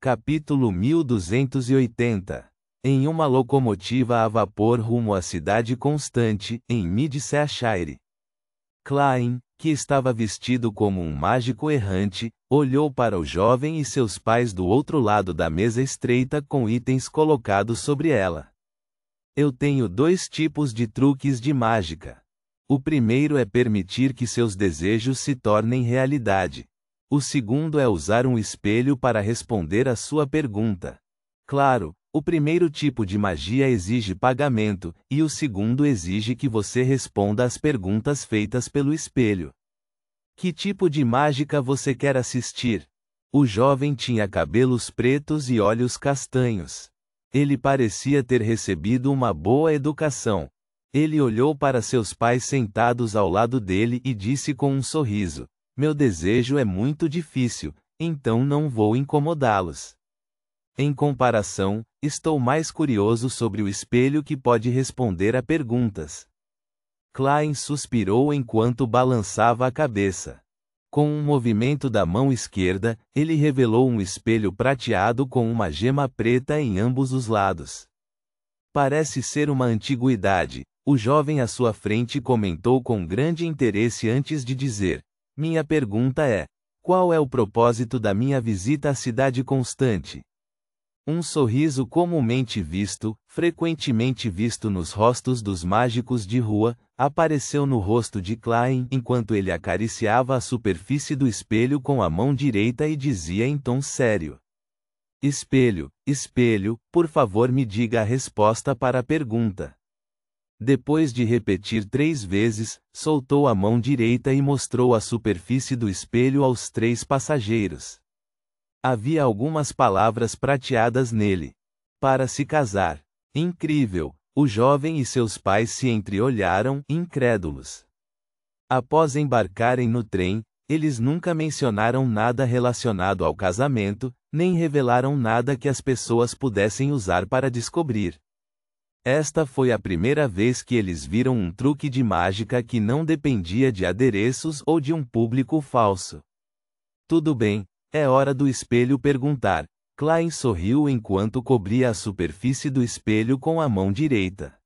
Capítulo 1280. Em uma locomotiva a vapor rumo à cidade constante, em Midshire. Klein, que estava vestido como um mágico errante, olhou para o jovem e seus pais do outro lado da mesa estreita com itens colocados sobre ela. Eu tenho 2 tipos de truques de mágica. O primeiro é permitir que seus desejos se tornem realidade. O segundo é usar um espelho para responder a sua pergunta. Claro, o primeiro tipo de magia exige pagamento, e o segundo exige que você responda às perguntas feitas pelo espelho. Que tipo de mágica você quer assistir? O jovem tinha cabelos pretos e olhos castanhos. Ele parecia ter recebido uma boa educação. Ele olhou para seus pais sentados ao lado dele e disse com um sorriso: meu desejo é muito difícil, então não vou incomodá-los. Em comparação, estou mais curioso sobre o espelho que pode responder a perguntas. Klein suspirou enquanto balançava a cabeça. Com um movimento da mão esquerda, ele revelou um espelho prateado com uma gema preta em ambos os lados. Parece ser uma antiguidade, o jovem à sua frente comentou com grande interesse antes de dizer: minha pergunta é: qual é o propósito da minha visita à cidade constante? Um sorriso frequentemente visto nos rostos dos mágicos de rua, apareceu no rosto de Klein enquanto ele acariciava a superfície do espelho com a mão direita e dizia em tom sério: espelho, espelho, por favor me diga a resposta para a pergunta. Depois de repetir 3 vezes, soltou a mão direita e mostrou a superfície do espelho aos 3 passageiros. Havia algumas palavras prateadas nele. Para se casar. Incrível! O jovem e seus pais se entreolharam, incrédulos. Após embarcarem no trem, eles nunca mencionaram nada relacionado ao casamento, nem revelaram nada que as pessoas pudessem usar para descobrir. Esta foi a primeira vez que eles viram um truque de mágica que não dependia de adereços ou de um público falso. Tudo bem, é hora do espelho perguntar. Klein sorriu enquanto cobria a superfície do espelho com a mão direita.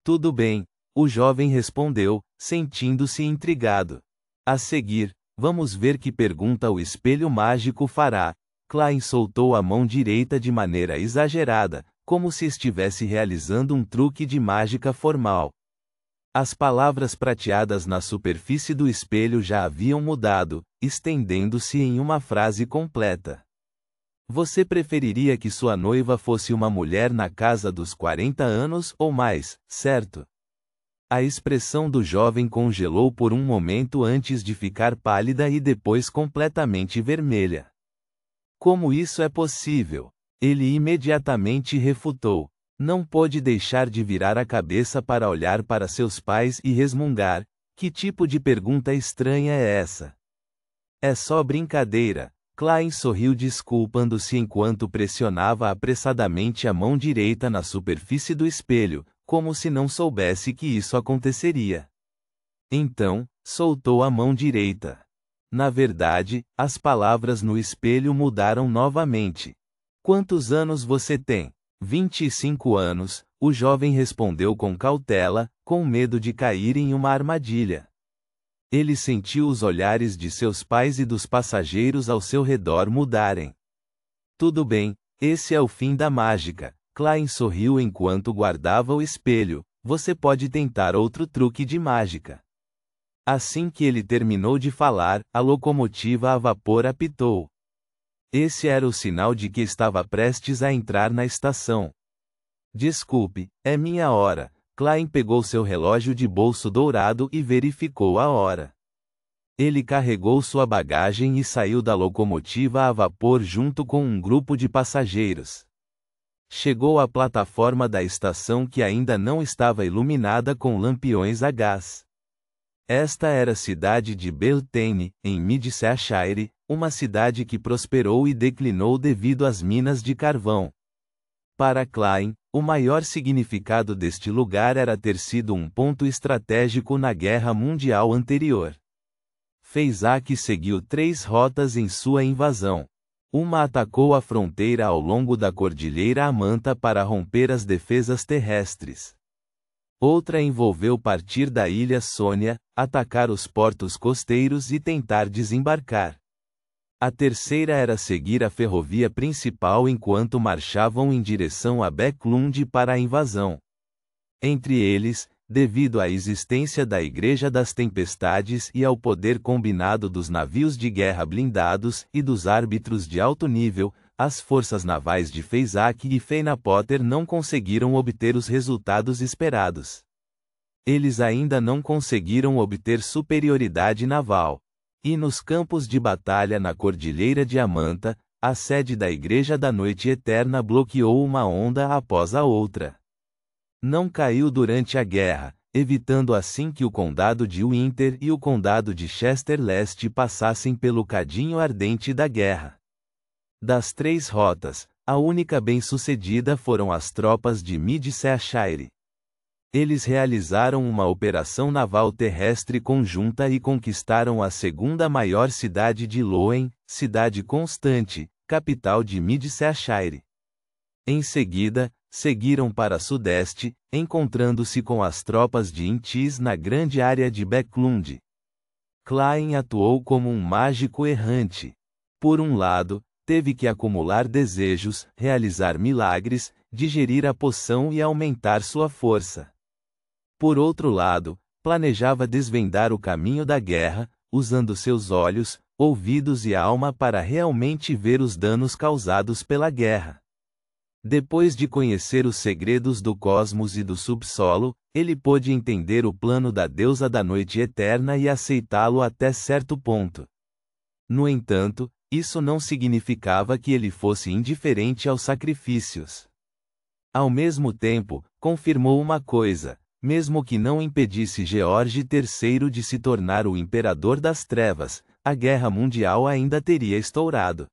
Tudo bem, o jovem respondeu, sentindo-se intrigado. A seguir, vamos ver que pergunta o espelho mágico fará. Klein soltou a mão direita de maneira exagerada, como se estivesse realizando um truque de mágica formal. As palavras prateadas na superfície do espelho já haviam mudado, estendendo-se em uma frase completa. Você preferiria que sua noiva fosse uma mulher na casa dos 40 anos ou mais, certo? A expressão do jovem congelou por um momento antes de ficar pálida e depois completamente vermelha. Como isso é possível? Ele imediatamente refutou. Não pôde deixar de virar a cabeça para olhar para seus pais e resmungar: que tipo de pergunta estranha é essa? É só brincadeira. Klein sorriu desculpando-se enquanto pressionava apressadamente a mão direita na superfície do espelho, como se não soubesse que isso aconteceria. Então, soltou a mão direita. Na verdade, as palavras no espelho mudaram novamente. Quantos anos você tem? 25 anos, o jovem respondeu com cautela, com medo de cair em uma armadilha. Ele sentiu os olhares de seus pais e dos passageiros ao seu redor mudarem. Tudo bem, esse é o fim da mágica. Klein sorriu enquanto guardava o espelho. Você pode tentar outro truque de mágica. Assim que ele terminou de falar, a locomotiva a vapor apitou. Esse era o sinal de que estava prestes a entrar na estação. Desculpe, é minha hora. Klein pegou seu relógio de bolso dourado e verificou a hora. Ele carregou sua bagagem e saiu da locomotiva a vapor junto com um grupo de passageiros. Chegou à plataforma da estação que ainda não estava iluminada com lampiões a gás. Esta era a cidade de Beltane, em Midshire, uma cidade que prosperou e declinou devido às minas de carvão. Para Klein, o maior significado deste lugar era ter sido um ponto estratégico na Guerra Mundial anterior. Fezak seguiu 3 rotas em sua invasão. Uma atacou a fronteira ao longo da Cordilheira Amanta para romper as defesas terrestres. Outra envolveu partir da ilha Sônia, atacar os portos costeiros e tentar desembarcar. A terceira era seguir a ferrovia principal enquanto marchavam em direção a Bäcklund para a invasão. Entre eles, devido à existência da Igreja das Tempestades e ao poder combinado dos navios de guerra blindados e dos árbitros de alto nível, as forças navais de Feyzak e Feinapoter não conseguiram obter os resultados esperados. Eles ainda não conseguiram obter superioridade naval. E nos campos de batalha na Cordilheira de Amanta, a sede da Igreja da Noite Eterna bloqueou uma onda após a outra. Não caiu durante a guerra, evitando assim que o Condado de Winter e o Condado de Chester Leste passassem pelo cadinho ardente da guerra. Das 3 rotas, a única bem-sucedida foram as tropas de Mid-Seashire. Eles realizaram uma operação naval terrestre conjunta e conquistaram a segunda maior cidade de Loen, Cidade Constante, capital de Mid-Seashire. Em seguida, seguiram para sudeste, encontrando-se com as tropas de Intis na grande área de Bäcklund. Cláin atuou como um mágico errante. Por um lado, teve que acumular desejos, realizar milagres, digerir a poção e aumentar sua força. Por outro lado, planejava desvendar o caminho da guerra, usando seus olhos, ouvidos e alma para realmente ver os danos causados pela guerra. Depois de conhecer os segredos do cosmos e do subsolo, ele pôde entender o plano da deusa da noite eterna e aceitá-lo até certo ponto. No entanto, isso não significava que ele fosse indiferente aos sacrifícios. Ao mesmo tempo, confirmou uma coisa: mesmo que não impedisse George III de se tornar o Imperador das Trevas, a Guerra Mundial ainda teria estourado.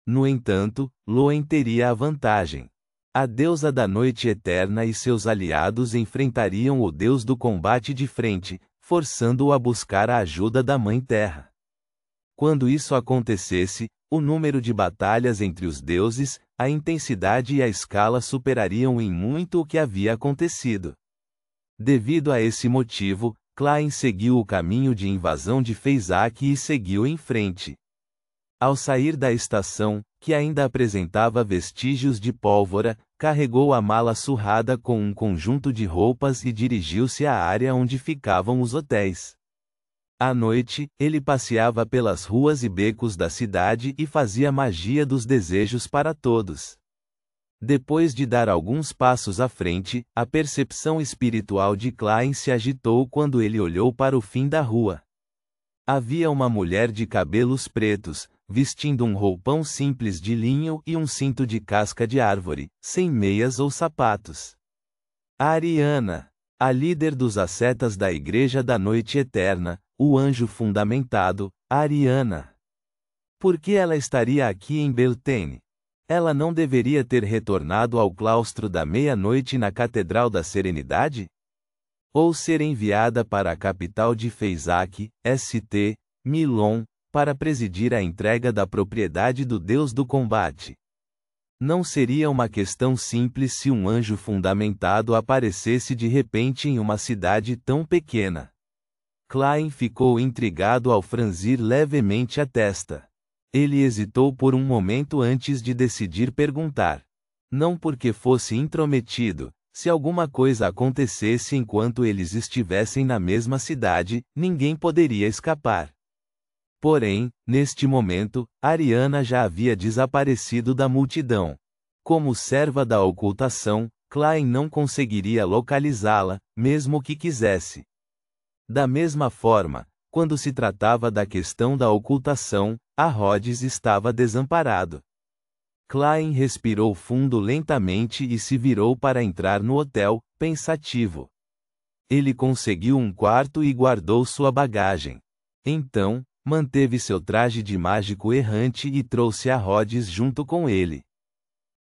No entanto, Loen teria a vantagem. A deusa da noite eterna e seus aliados enfrentariam o deus do combate de frente, forçando-o a buscar a ajuda da Mãe Terra. Quando isso acontecesse, o número de batalhas entre os deuses, a intensidade e a escala superariam em muito o que havia acontecido. Devido a esse motivo, Cláin seguiu o caminho de invasão de Feyzak e seguiu em frente. Ao sair da estação, que ainda apresentava vestígios de pólvora, carregou a mala surrada com um conjunto de roupas e dirigiu-se à área onde ficavam os hotéis. À noite, ele passeava pelas ruas e becos da cidade e fazia magia dos desejos para todos. Depois de dar alguns passos à frente, a percepção espiritual de Cláin se agitou quando ele olhou para o fim da rua. Havia uma mulher de cabelos pretos, vestindo um roupão simples de linho e um cinto de casca de árvore, sem meias ou sapatos. Ariana, a líder dos ascetas da Igreja da Noite Eterna, o anjo fundamentado, Ariana. Por que ela estaria aqui em Beltane? Ela não deveria ter retornado ao claustro da meia-noite na Catedral da Serenidade? Ou ser enviada para a capital de Feyzak, St. Milon, para presidir a entrega da propriedade do Deus do Combate? Não seria uma questão simples se um anjo fundamentado aparecesse de repente em uma cidade tão pequena. Cláin ficou intrigado ao franzir levemente a testa. Ele hesitou por um momento antes de decidir perguntar. Não porque fosse intrometido. Se alguma coisa acontecesse enquanto eles estivessem na mesma cidade, ninguém poderia escapar. Porém, neste momento, Ariana já havia desaparecido da multidão. Como serva da ocultação, Cláin não conseguiria localizá-la, mesmo que quisesse. Da mesma forma, quando se tratava da questão da ocultação, a Rhodes estava desamparado. Cláin respirou fundo lentamente e se virou para entrar no hotel, pensativo. Ele conseguiu um quarto e guardou sua bagagem. Então, manteve seu traje de mágico errante e trouxe a Rhodes junto com ele.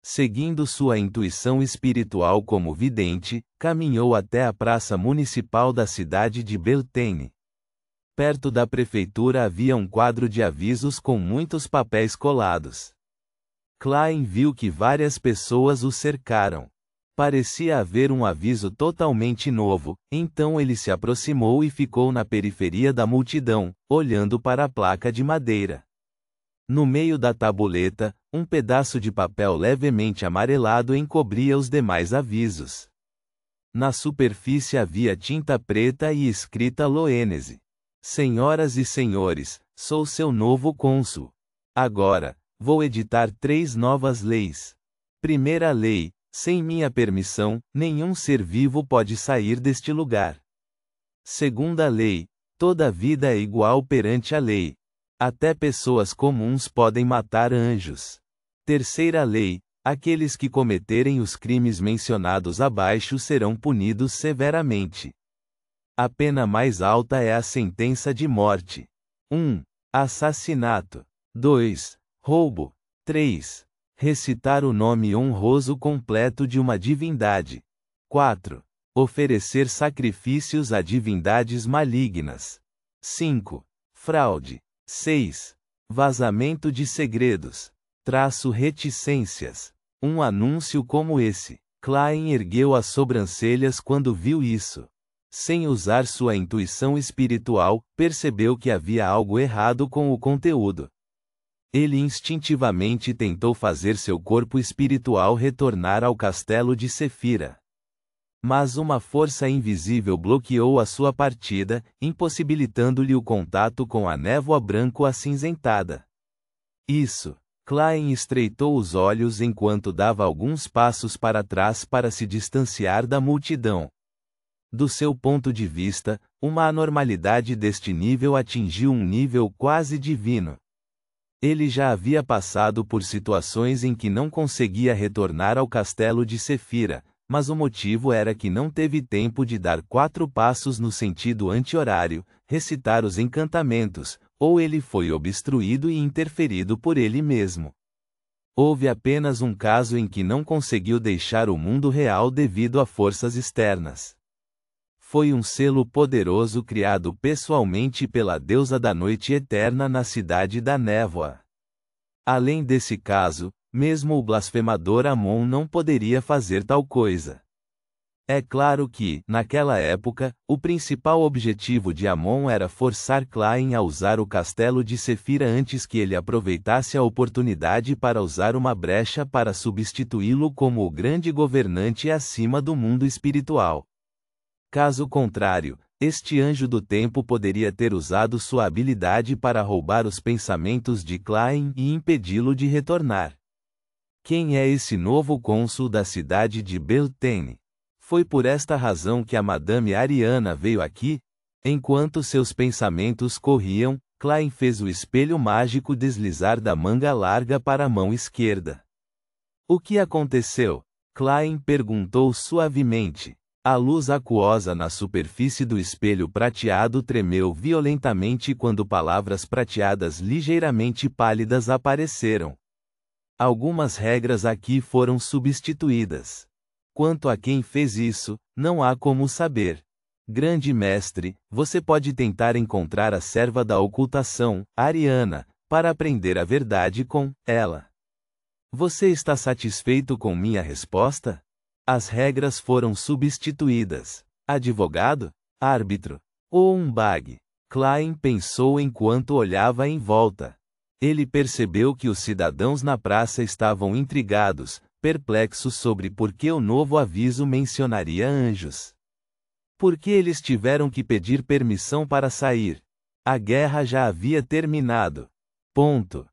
Seguindo sua intuição espiritual como vidente, caminhou até a praça municipal da cidade de Beltane. Perto da prefeitura havia um quadro de avisos com muitos papéis colados. Klein viu que várias pessoas o cercaram. Parecia haver um aviso totalmente novo, então ele se aproximou e ficou na periferia da multidão, olhando para a placa de madeira. No meio da tabuleta, um pedaço de papel levemente amarelado encobria os demais avisos. Na superfície havia tinta preta e escrita Loenese. Senhoras e senhores, sou seu novo cônsul. Agora, vou editar 3 novas leis. Primeira lei: sem minha permissão, nenhum ser vivo pode sair deste lugar. Segunda lei: toda vida é igual perante a lei. Até pessoas comuns podem matar anjos. Terceira lei: aqueles que cometerem os crimes mencionados abaixo serão punidos severamente. A pena mais alta é a sentença de morte. 1. Assassinato. 2. Roubo. 3. Recitar o nome honroso completo de uma divindade. 4. Oferecer sacrifícios a divindades malignas. 5. Fraude. 6. Vazamento de segredos. Reticências. Um anúncio como esse. Klein ergueu as sobrancelhas quando viu isso. Sem usar sua intuição espiritual, percebeu que havia algo errado com o conteúdo. Ele instintivamente tentou fazer seu corpo espiritual retornar ao castelo de Sefira. Mas uma força invisível bloqueou a sua partida, impossibilitando-lhe o contato com a névoa branco-acinzentada. Isso. Klein estreitou os olhos enquanto dava alguns passos para trás para se distanciar da multidão. Do seu ponto de vista, uma anormalidade deste nível atingiu um nível quase divino. Ele já havia passado por situações em que não conseguia retornar ao castelo de Sefira, mas o motivo era que não teve tempo de dar 4 passos no sentido anti-horário, recitar os encantamentos, ou ele foi obstruído e interferido por ele mesmo. Houve apenas um caso em que não conseguiu deixar o mundo real devido a forças externas. Foi um selo poderoso criado pessoalmente pela deusa da noite eterna na cidade da névoa. Além desse caso, mesmo o blasfemador Amon não poderia fazer tal coisa. É claro que, naquela época, o principal objetivo de Amon era forçar Klein a usar o castelo de Sefira antes que ele aproveitasse a oportunidade para usar uma brecha para substituí-lo como o grande governante acima do mundo espiritual. Caso contrário, este anjo do tempo poderia ter usado sua habilidade para roubar os pensamentos de Klein e impedi-lo de retornar. Quem é esse novo cônsul da cidade de Beltane? Foi por esta razão que a Madame Ariana veio aqui? Enquanto seus pensamentos corriam, Klein fez o espelho mágico deslizar da manga larga para a mão esquerda. O que aconteceu? Klein perguntou suavemente. A luz aquosa na superfície do espelho prateado tremeu violentamente quando palavras prateadas ligeiramente pálidas apareceram. Algumas regras aqui foram substituídas. Quanto a quem fez isso, não há como saber. Grande mestre, você pode tentar encontrar a serva da ocultação, Ariana, para aprender a verdade com ela. Você está satisfeito com minha resposta? As regras foram substituídas. Advogado? Árbitro? Ou um bag? Klein pensou enquanto olhava em volta. Ele percebeu que os cidadãos na praça estavam intrigados, perplexos sobre por que o novo aviso mencionaria anjos. Por que eles tiveram que pedir permissão para sair? A guerra já havia terminado. Ponto.